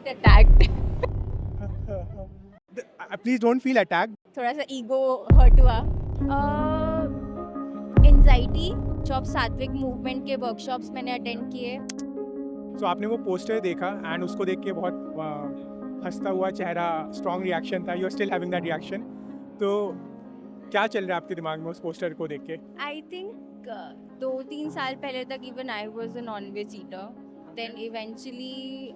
Attacked. Please don't feel attack. थोड़ा सा ego hurt हुआ. एंजाइटी. जो आप सात्विक मूवमेंट के वर्कशॉप्स मैंने अटेंड किए. सो आपने वो पोस्टर देखा एंड उसको देख के बहुत हंसता हुआ चेहरा, स्ट्रॉन्ग रिएक्शन था. You are still having that reaction. तो क्या चल रहा है आपके दिमाग में उस पोस्टर को देख के? आई थिंक 2-3 साल पहले तक even I was a non veg eater. Then eventually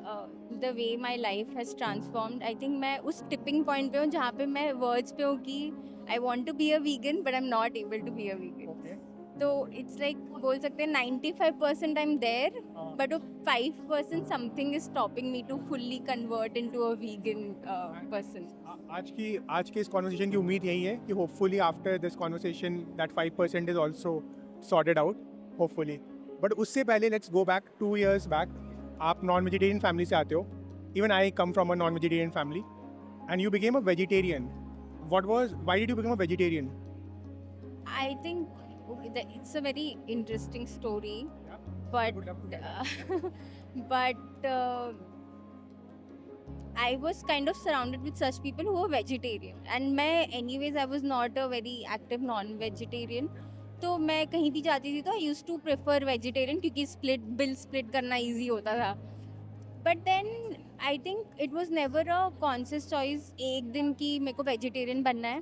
the way my life has transformed. I think मैं उस टिपिंग पॉइंट पे हूँ जहाँ पे मैं वर्ड्स पे हूँ कि I want to be a vegan but I am not able to be a vegan. Okay. तो इट्स लाइक बोल सकते हैं 95% आई एम देयर बट वो 5% something is stopping me to fully convert into a vegan person. आज की इस conversation की उम्मीद यही है कि hopefully after this conversation that 5% is also sorted out, hopefully. But उससे पहले let's go back 2 years back. आप नॉन वेजिटेरियन फैमिली से आते हो. Even I come from a non vegetarian family and you became a vegetarian. Why did you become a vegetarian? I think it's a very interesting story, but but I was kind of surrounded with such people who were vegetarian, and मैं anyways I was not a very active non-vegetarian. तो मैं कहीं भी जाती थी तो I used to prefer vegetarian क्योंकि bill split करना easy होता था. But then I think it was never a conscious choice एक दिन की मेरे को vegetarian बनना है.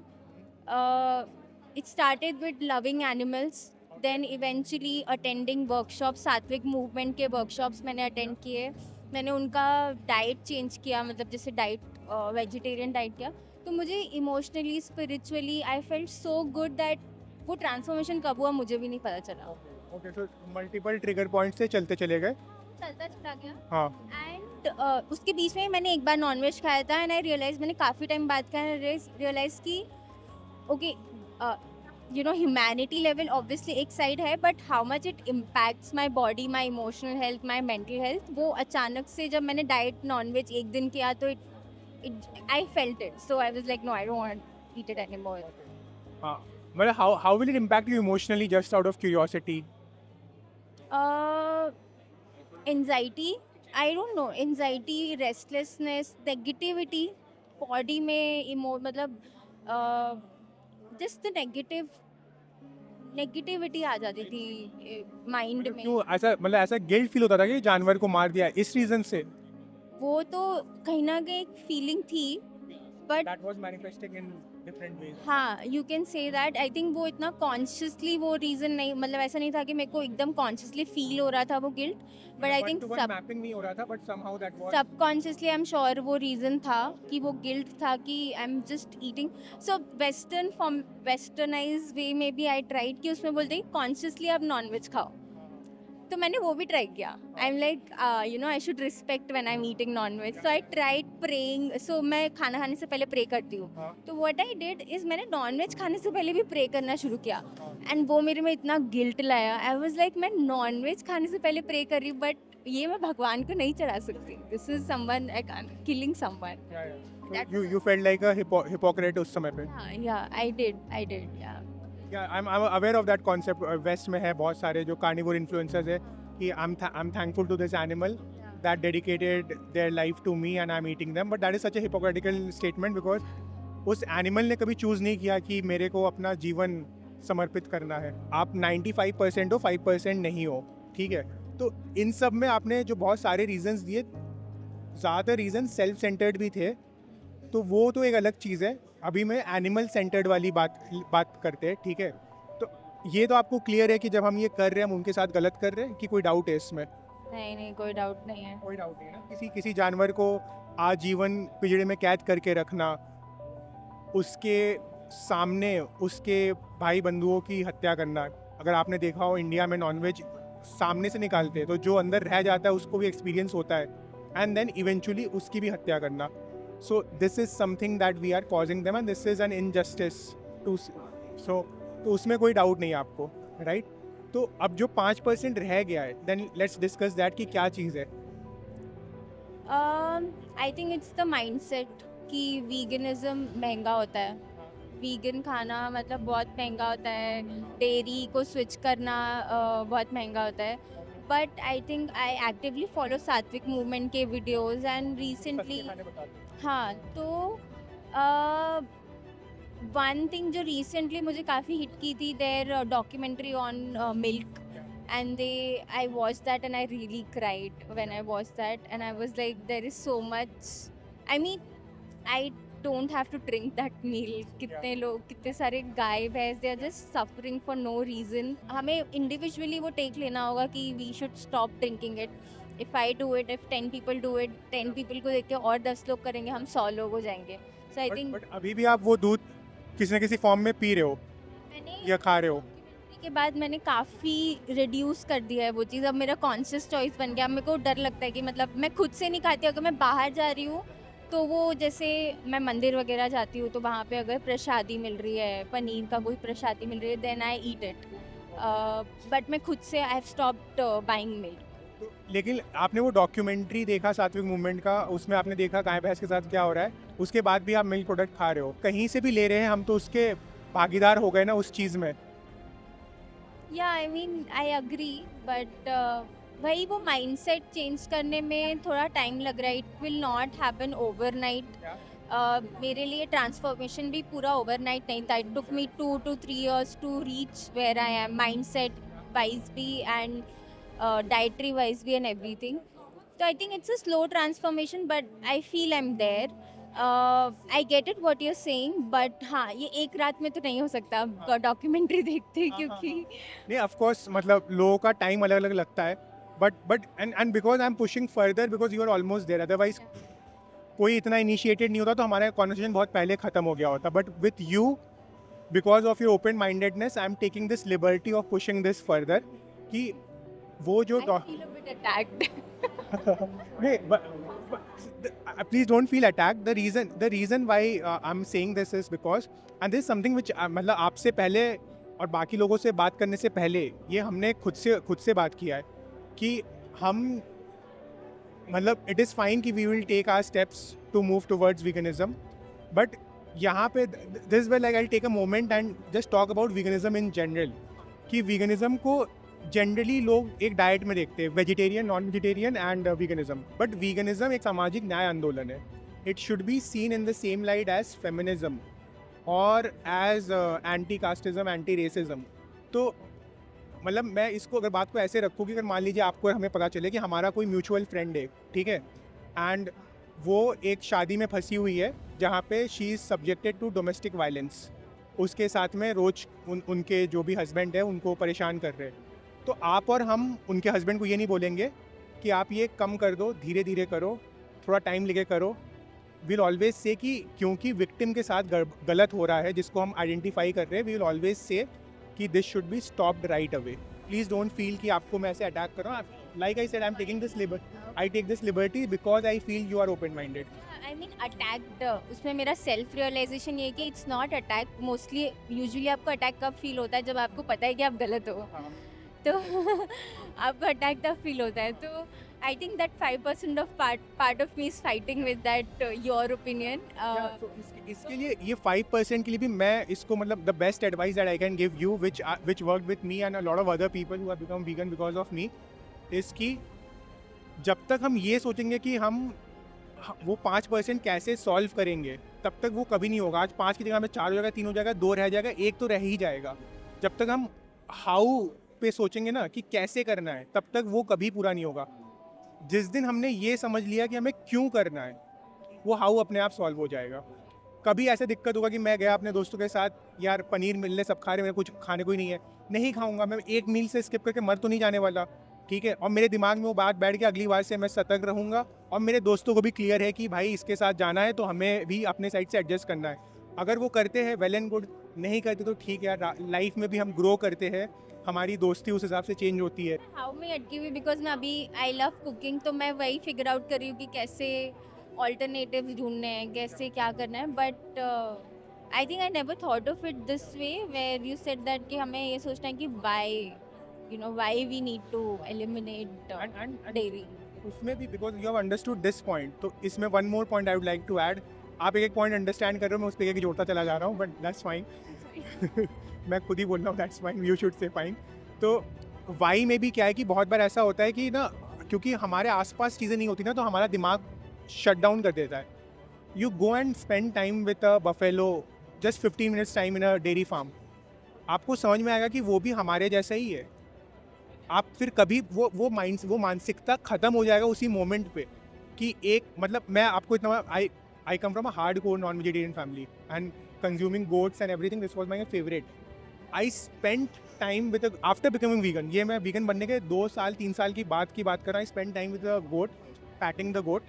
It started with loving animals, then eventually attending workshops. सात्विक मूवमेंट के workshops मैंने attend किए. मैंने उनका डाइट चेंज किया, मतलब जैसे डाइट वेजिटेरियन डाइट किया. तो मुझे emotionally spiritually I felt so good that वो ट्रांसफॉर्मेशन कब हुआ मुझे भी नहीं पता चला. Okay. So multiple trigger point से चलते चले गए. चलता चला गया. हाँ. एंड उसके बीच में मैंने एक बार नॉनवेज खाया था एंड आई रियलाइज, मैंने काफ़ी टाइम बाद का रियलाइज की okay you know humanity level obviously एक साइड है but how much it impacts my body, my emotional health, my mental health. वो अचानक से जब मैंने डाइट नॉनवेज एक दिन किया तो it I felt it. So I was like no I don't want eat it anymore. हाँ. मतलब how will it impact you emotionally, just out of curiosity? Anxiety, I don't know, anxiety, restlessness, negativity body में मतलब just negativity आ जाती थी mind में. क्यों ऐसा, मतलब ऐसा गिल्ट फील होता था कि जानवर को मार दिया इस रीजन से? वो तो कहीं ना कहीं एक फीलिंग थी but That was manifesting in different ways. हाँ you can say that. I think वो इतना कॉन्शियसली वो रीज़न नहीं, मतलब ऐसा नहीं था कि मेरे को एकदम कॉन्शियसली फील हो रहा था वो guilt. But I think mapping नहीं हो रहा था, but somehow that was. Subconsciously I am sure वो रीज़न था कि वो गिल्ट था कि I am just eating. So westernize way में भी आई ट्राइड कि उसमें बोलते हैं कॉन्शियसली आप नॉनवेज खाओ. तो मैंने वो भी ट्राई किया. I am like you know I should respect when I am eating nonveg. So I tried praying. So मैं खाना खाने से पहले प्रे करती हूँ. तो व्हाट आई डिड इज मैंने नॉनवेज खाने से पहले भी प्रे करना शुरू किया एंड वो मेरे में इतना गिल्ट लाया. आई वाज लाइक मैं नॉनवेज खाने से पहले प्रे कर रही हूँ बट ये मैं भगवान को नहीं चढ़ा सकती. This is someone I can killing someone. So you felt like a hypocrite उस समय पे? या आई डिड या. Yeah, I'm aware of that concept. West में है बहुत सारे जो carnivore influencers है कि I'm thankful to this animal that dedicated their life to me and I'm eating them. But that is such a hypocritical statement because उस animal ने कभी choose नहीं किया कि मेरे को अपना जीवन समर्पित करना है. आप 95% हो, 5% नहीं हो, ठीक है? तो इन सब में आपने जो बहुत सारे reasons दिए, ज़्यादातर reasons self centered भी थे. तो वो तो एक अलग चीज़ है. अभी मैं एनिमल सेंटर्ड वाली बात करते हैं, ठीक है? तो ये तो आपको क्लियर है कि जब हम ये कर रहे हैं हम उनके साथ गलत कर रहे हैं, कि कोई डाउट है इसमें? नहीं कोई डाउट नहीं है. कोई डाउट नहीं है ना. किसी जानवर को आजीवन पिंजरे में कैद करके रखना, उसके सामने उसके भाई बंधुओं की हत्या करना. अगर आपने देखा हो इंडिया में नॉनवेज सामने से निकालते हैं तो जो अंदर रह जाता है उसको भी एक्सपीरियंस होता है एंड देन इवेंचुअली उसकी भी हत्या करना. So this is something that we are causing them and this is an injustice to so तो उसमें कोई डाउट नहीं है आपको, राइट? तो अब जो 5% रह गया है then let's discuss that कि क्या चीज़ है. आई थिंक इट्स द माइंडसेट कि वीगनिज्म महंगा होता है. वीगन खाना मतलब बहुत महंगा होता है. डेयरी को स्विच करना बहुत महंगा होता है. but I think I actively follow Satvik movement के videos and recently हाँ तो one thing जो recently मुझे काफ़ी hit की थी their documentary on milk and I watched that and I really cried when I watched that and I was like there is so much I mean I don't have to drink that milk कितने लोग कितने सारे गाय भैंस they are just suffering for no reason हमें individually वो take लेना होगा कि we should stop drinking it if I do it if 10 people do it 10 people को देख के और 10 लोग करेंगे हम 100 लोग हो जाएंगे so I think बट अभी भी आप वो दूध किसी न किसी फॉर्म में पी रहे हो मैंने या खा रहे हो के बाद मैंने काफ़ी रिड्यूस कर दिया है वो चीज़ अब मेरा कॉन्शियस चॉइस बन गया मेरे को डर लगता है कि मतलब मैं खुद से नहीं खाती अगर मैं बाहर जा रही हूँ तो वो जैसे मैं मंदिर वगैरह जाती हूँ तो वहाँ पे अगर प्रसादी मिल रही है पनीर का कोई प्रसादी मिल रही है then I eat it but मैं खुद से I have stopped buying milk लेकिन आपने वो डॉक्यूमेंट्री देखा सात्विक मूवमेंट का उसमें आपने देखा गाय भैंस के साथ क्या हो रहा है उसके बाद भी आप मिल्क प्रोडक्ट खा रहे हो कहीं से भी ले रहे हैं हम तो उसके भागीदार हो गए ना उस चीज़ में या I mean I agree but वही वो माइंडसेट चेंज करने में थोड़ा टाइम लग रहा है it will not happen overnight मेरे लिए ट्रांसफॉर्मेशन भी पूरा ओवरनाइट नहीं था it took me 2 to 3 years to reach where I am mindset wise भी एंड डाइटरी वाइज भी एंड एवरीथिंग तो I think it's a slow transformation but I feel I am there I get it what you're saying but हाँ ये एक रात में तो नहीं हो सकता डॉक्यूमेंट्री देखते क्योंकि नहीं ऑफ कोर्स मतलब लोगों का टाइम अलग अलग लगता है but and because I am pushing further because you are almost there otherwise कोई इतना इनिशिएटेड नहीं होता तो हमारा कॉन्वर्सेशन बहुत पहले ख़त्म हो गया होता but with you because of your open mindedness I am taking this liberty of pushing this further कि वो जो please don't feel attacked the reason why I'm saying this is because and this is something which मतलब आपसे पहले और बाकी लोगों से बात करने से पहले ये हमने खुद से बात किया है कि हम मतलब इट इज़ फाइन कि we will take our steps to move towards veganism but यहाँ पे this way like I take a moment and just talk about veganism in general कि वीगनिज्म को जनरली लोग एक डाइट में देखते हैं vegetarian non vegetarian and veganism but veganism एक सामाजिक न्याय आंदोलन है it should be seen in the same light as feminism और as anti casteism anti racism तो मतलब मैं इसको अगर बात को ऐसे रखूँ कि अगर मान लीजिए आपको हमें पता चले कि हमारा कोई म्यूचुअल फ्रेंड है ठीक है एंड वो एक शादी में फंसी हुई है जहाँ पे she is subjected to domestic violence उसके साथ में रोज उनके जो भी हस्बैंड है उनको परेशान कर रहे हैं तो आप और हम उनके हस्बैंड को ये नहीं बोलेंगे कि आप ये कम कर दो धीरे धीरे करो थोड़ा टाइम लेके करो विल ऑलवेज से कि क्योंकि विक्टिम के साथ गलत हो रहा है जिसको हम आइडेंटिफाई कर रहे हैं वी विल ऑलवेज से कि this should be stopped right away please don't feel कि आपको मैं ऐसे अटैक कर रहा हूँ like I said I am taking this I take this liberty because I feel you are open minded I mean attacked उसमें मेरा self realisation ये है कि it's not attack mostly usually आपको अटैक कब फील होता है जब आपको पता है कि आप गलत हो तो आपको अटैक तब फील होता है तो I think that 5% of part of me is fighting with that your opinion इसके लिए ये 5% के लिए भी मैं इसको मतलब the best advice that I can give you which work with me and a lot of other people who have become vegan because of me is कि जब तक हम ये सोचेंगे कि हम वो 5% कैसे सॉल्व करेंगे तब तक वो कभी नहीं होगा आज 5 की जगह में 4 हो जाएगा 3 हो जाएगा 2 रह जाएगा 1 तो रह ही जाएगा जब तक हम हाउ पे सोचेंगे ना कि कैसे करना है तब तक वो कभी पूरा नहीं होगा जिस दिन हमने ये समझ लिया कि हमें क्यों करना है वो हाउ अपने आप सॉल्व हो जाएगा कभी ऐसे दिक्कत होगा कि मैं गया अपने दोस्तों के साथ यार पनीर मिलने सब खा रहे मेरे कुछ खाने को ही नहीं है नहीं खाऊंगा मैं एक मील से स्किप करके मर तो नहीं जाने वाला ठीक है और मेरे दिमाग में वो बात बैठ के अगली बार से मैं सतर्क रहूँगा और मेरे दोस्तों को भी क्लियर है कि भाई इसके साथ जाना है तो हमें भी अपने साइड से एडजस्ट करना है अगर वो करते हैं वेल एंड गुड नहीं करते तो ठीक है यार लाइफ में भी हम ग्रो करते हैं हमारी दोस्ती उस हिसाब से चेंज होती है हाउ मे अटकी हुई बिकॉज मैं अभी आई लव कुकिंग तो मैं वही फिगर आउट कर रही हूँ कि कैसे ऑल्टरनेटिव्स ढूंढने हैं कैसे क्या करना है but I think I never thought of it this way where you said that कि हमें ये सोचना है कि why we need to eliminate dairy उसमें भी because you have understood this point तो इसमें one more point I would like to add आप एक पॉइंट अंडरस्टैंड कर रहे हो मैं उस पर एक जोड़ता चला जा रहा हूँ बट दैट्स फाइन मैं खुद ही बोल रहा हूँ that's fine you should say fine तो वाई में भी क्या है कि बहुत बार ऐसा होता है कि ना, क्योंकि हमारे आसपास चीज़ें नहीं होती ना, तो हमारा दिमाग शट डाउन कर देता है. You go and spend time with a buffalo, just 15 minutes time in a dairy farm. आपको समझ में आएगा कि वो भी हमारे जैसा ही है. आप फिर कभी वो मानसिकता ख़त्म हो जाएगा उसी मोमेंट पे कि एक मतलब मैं आपको इतना I come from a hard core non vegetarian family and consuming goats and everything. This was my favourite. I spend time with after becoming vegan. ये मैं वीगन बनने के 2 साल 3 साल की बात कर रहा हूँ. I spend time with the goat, patting the goat.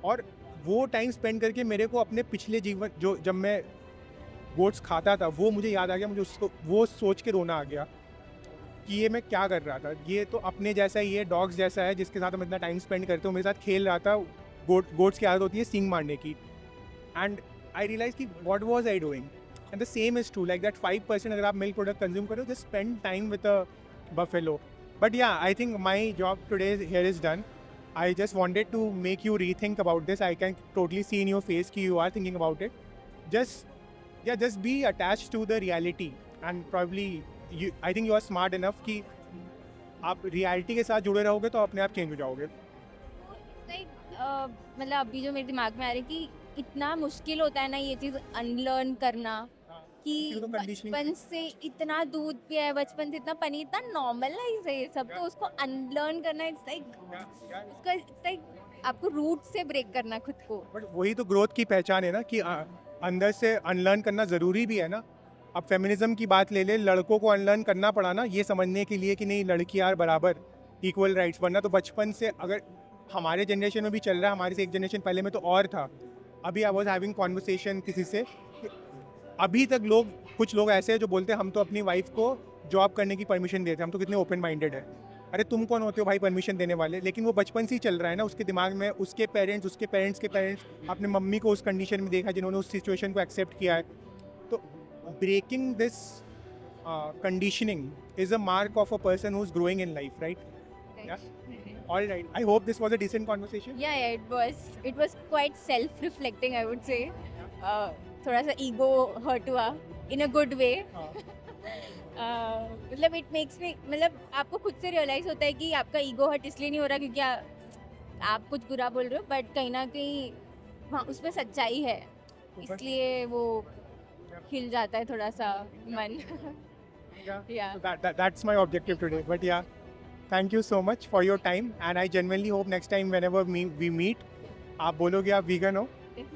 और वो टाइम स्पेंड करके मेरे को अपने पिछले जीवन, जो जब मैं गोट्स खाता था, वो मुझे याद आ गया. मुझे उसको वो सोच के रोना आ गया कि ये मैं क्या कर रहा था. ये तो अपने जैसा ही है, डॉग्स जैसा है, जिसके साथ हम इतना टाइम स्पेंड करते हो. मेरे साथ खेल रहा था. गोट्स की आदत होती है सींग मारने की. एंड आई रियलाइज कि what was I doing. And the same is true, like that 5% अगर आप मिल्क प्रोडक्ट कंज्यूम करो, just spend time with a buffalo. But ya, I think my job today here is done. I just wanted to make you rethink about this. I can totally see in your face कि you are thinking about it. Just be attached to the reality, and probably I think you are smart enough कि आप reality के साथ जुड़े रहोगे तो अपने आप चेंज हो जाओगे. मतलब अभी जो मेरे दिमाग में आ रहा है कि इतना मुश्किल होता है ना ये चीज़ अनलर्न करना, कि इसी को तो conditioning बचपन से इतना दूध पिया है, बचपन से इतना पनीर, इतना नॉर्मलाइज है ये सब, तो उसको अनलर्न करना इट्स लाइक आपको रूट से ब्रेक करना खुद को. बट वही तो ग्रोथ की पहचान है ना, कि अंदर से अनलर्न करना ज़रूरी भी है ना. अब फेमिनिज्म की बात ले ले, लड़कों को अनलर्न करना पड़ा ना ये समझने के लिए कि नहीं, लड़कियां बराबर, इक्वल राइट्स. वरना तो बचपन से, अगर हमारे जनरेशन में भी चल रहा है, हमारे से एक जनरेशन पहले में तो और था. अभी आई वॉज हैविंग कॉन्वर्सेशन किसी से, अभी तक कुछ लोग ऐसे हैं जो बोलते हैं हम तो अपनी वाइफ को जॉब करने की परमिशन देते हैं, हम तो कितने ओपन माइंडेड है. अरे तुम कौन होते हो भाई परमिशन देने वाले. लेकिन वो बचपन से ही चल रहा है ना उसके दिमाग में. उसके पेरेंट्स के पेरेंट्स अपने मम्मी को उस कंडीशन में देखा जिन्होंने उस सिचुएशन को एक्सेप्ट किया है. तो breaking this conditioning is a mark of a person who is growing in life, right? All right. I hope this was a decent conversation. Yeah, it was quite self reflecting, I would say. थोड़ा सा ego hurt हुआ इन a good way. मतलब it makes me, मतलब आपको खुद से realise होता है कि आपका ईगो हर्ट इसलिए नहीं हो रहा क्योंकि आप कुछ बुरा बोल रहे हो, बट कहीं ना कहीं हाँ उसमें सच्चाई है, इसलिए वो हिल जाता है थोड़ा सा मन. Yeah. So that's my objective today. But yeah, thank you so much for your time, and I genuinely hope next time whenever we meet, आप बोलोगे आप vegan हो.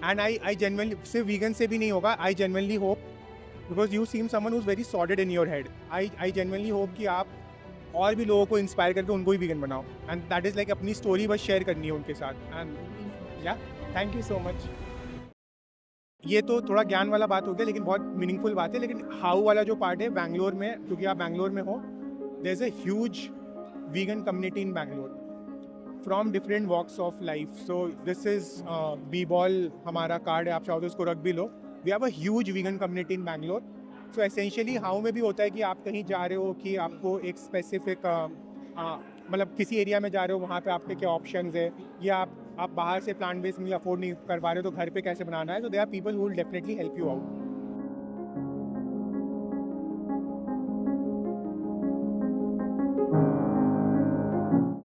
And I genuinely, सिर्फ vegan से भी नहीं होगा. I genuinely hope, because you seem someone who's very sorted in your head. I genuinely hope कि आप और भी लोगों को इंस्पायर करके उनको भी vegan बनाओ. And that is like अपनी स्टोरी बस शेयर करनी है उनके साथ. And yeah, thank you so much. ये तो थोड़ा ज्ञान वाला बात हो गया, लेकिन बहुत मीनिंगफुल बात है. लेकिन हाउ वाला जो पार्ट है, बैंगलोर में, क्योंकि आप बैंगलोर में हो, there is a huge vegan community in Bangalore from different walks of life. So this is B-Ball हमारा कार्ड है, आप चाहो तो इसको रख भी लो. We have a huge vegan community in Bangalore. So essentially how में भी होता है कि आप कहीं जा रहे हो कि आपको एक स्पेसिफिक मतलब किसी एरिया में जा रहे हो, वहाँ पे आपके क्या ऑप्शंस है, या आप बाहर से प्लांट बेस्ड मील अफोर्ड नहीं कर पा रहे हो तो घर पे कैसे बनाना है. तो there are people who will definitely help you out.